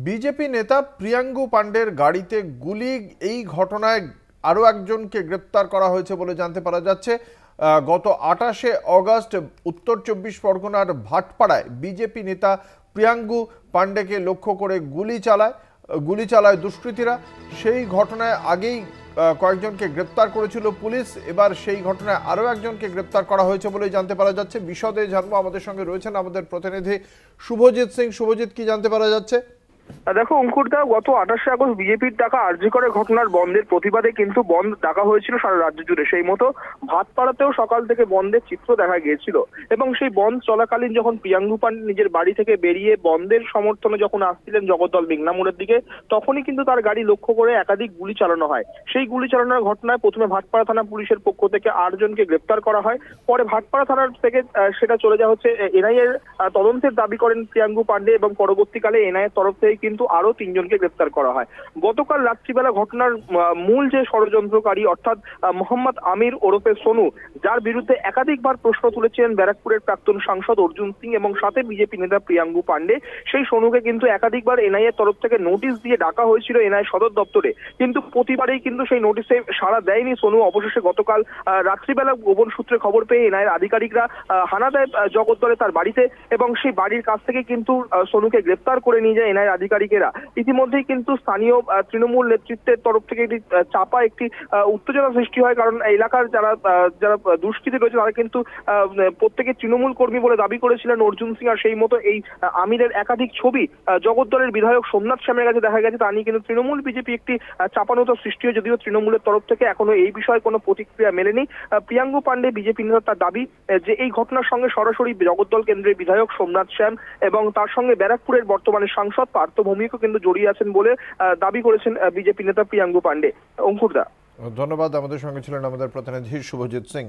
BJP নেতা প্রিয়াঙ্গু পাণ্ডের গাড়িতে গুলি, এই ঘটনায় আরও একজনকে গ্রেপ্তার করা হয়েছে বলে জানতে পারা যাচ্ছে। গত 28শে অগস্ট উত্তর 24 পরগনার ভাটপাড়ায় বিজেপি নেতা প্রিয়াঙ্গু পাণ্ডেকে লক্ষ্য করে গুলি চালায় দুষ্কৃতীরা। সেই ঘটনায় আগেই কয়েকজনকে গ্রেপ্তার করেছিল পুলিশ। এবার সেই ঘটনায় আরও একজনকে গ্রেপ্তার করা হয়েছে বলে জানতে পারা যাচ্ছে। বিশদে জানবো, আমাদের সঙ্গে রয়েছেন আমাদের প্রতিনিধি শুভজিৎ সিং। শুভজিৎ, কি জানতে পারা যাচ্ছে? দেখো অঙ্কুরদা, গত 28শে আগস্ট বিজেপির ডাকা আরজি করে ঘটনার বন্ধের প্রতিবাদে কিন্তু বন্ধ ডাকা হয়েছিল সারা রাজ্য জুড়ে। সেই মতো ভাটপাড়াতেও সকাল থেকে বন্ধের চিত্র দেখা গিয়েছিল এবং সেই বন্ধ চলাকালীন যখন প্রিয়াঙ্গু পাণ্ডে নিজের বাড়ি থেকে বেরিয়ে বন্ধের সমর্থনে যখন আসছিলেন জগদ্দল মেঘনা মোড়ের দিকে, তখনই কিন্তু তার গাড়ি লক্ষ্য করে একাধিক গুলি চালানো হয়। সেই গুলি চালানোর ঘটনায় প্রথমে ভাটপাড়া থানা পুলিশের পক্ষ থেকে 8 জনকে গ্রেপ্তার করা হয়। পরে ভাটপাড়া থানার থেকে সেটা চলে যাওয়া হচ্ছে এনআইএর তদন্তের দাবি করেন প্রিয়াঙ্গু পাণ্ডে এবং পরবর্তীকালে এনআইএর তরফ থেকে কিন্তু আরো 3 জনকে গ্রেপ্তার করা হয়। গতকাল রাত্রিবেলা ঘটনার মূল যে ষড়যন্ত্রকারী অর্থাৎ মোহাম্মদ আমির ওরফে সোনু, যার বিরুদ্ধে একাধিকবার প্রশ্ন তুলেছিলেন ব্যারাকপুরের প্রাক্তন সাংসদ অর্জুন সিং এবং সাথে বিজেপি নেতা প্রিয়াঙ্গু পাণ্ডে, সেই সোনুকে কিন্তু একাধিকবার এনআইএর তরফ থেকে নোটিশ দিয়ে ডাকা হয়েছিল এনআই সদর দপ্তরে, কিন্তু প্রতিবারেই কিন্তু সেই নোটিশে সাড়া দেয়নি সোনু। অবশেষে গতকাল রাত্রিবেলা গোপন সূত্রে খবর পেয়ে এনআইএর আধিকারিকরা হানা দেয় জগদ্দলে তার বাড়িতে এবং সেই বাড়ির কাছ থেকে কিন্তু সোনুকে গ্রেপ্তার করে নিয়ে যায় এনআইএর আধিকারিকেরা। ইতিমধ্যেই কিন্তু স্থানীয় তৃণমূল নেতৃত্বের তরফ থেকে একটি উত্তেজনা সৃষ্টি হয়, কারণ এলাকার যারা দুষ্কৃতী রয়েছে তারা কিন্তু প্রত্যেকে তৃণমূল কর্মী বলে দাবি করেছিলেন অর্জুন সিং। আর সেই মতো এই আমিরের একাধিক ছবি জগদ্দলের বিধায়ক সোমনাথ শ্যামের কাছে দেখা গেছে। তা নিয়ে কিন্তু তৃণমূল বিজেপি একটি চাপানোতর সৃষ্টি হয়, যদিও তৃণমূলের তরফ থেকে এখনো এই বিষয়ে কোনো প্রতিক্রিয়া মেলেনি। প্রিয়াঙ্গু পাণ্ডে বিজেপি নেতা তার দাবি যে এই ঘটনার সঙ্গে সরাসরি জগদ্দল কেন্দ্রের বিধায়ক সোমনাথ শ্যাম এবং তার সঙ্গে ব্যারাকপুরের বর্তমানে সাংসদ পার্থ ভৌমিকও কিন্তু জড়িয়ে আছেন বলে দাবি করেছেন বিজেপি নেতা প্রিয়াঙ্গু পাণ্ডে। অঙ্কুরদা, ধন্যবাদ। আমাদের সঙ্গে ছিলেন আমাদের প্রতিনিধি শুভজিৎ সিং।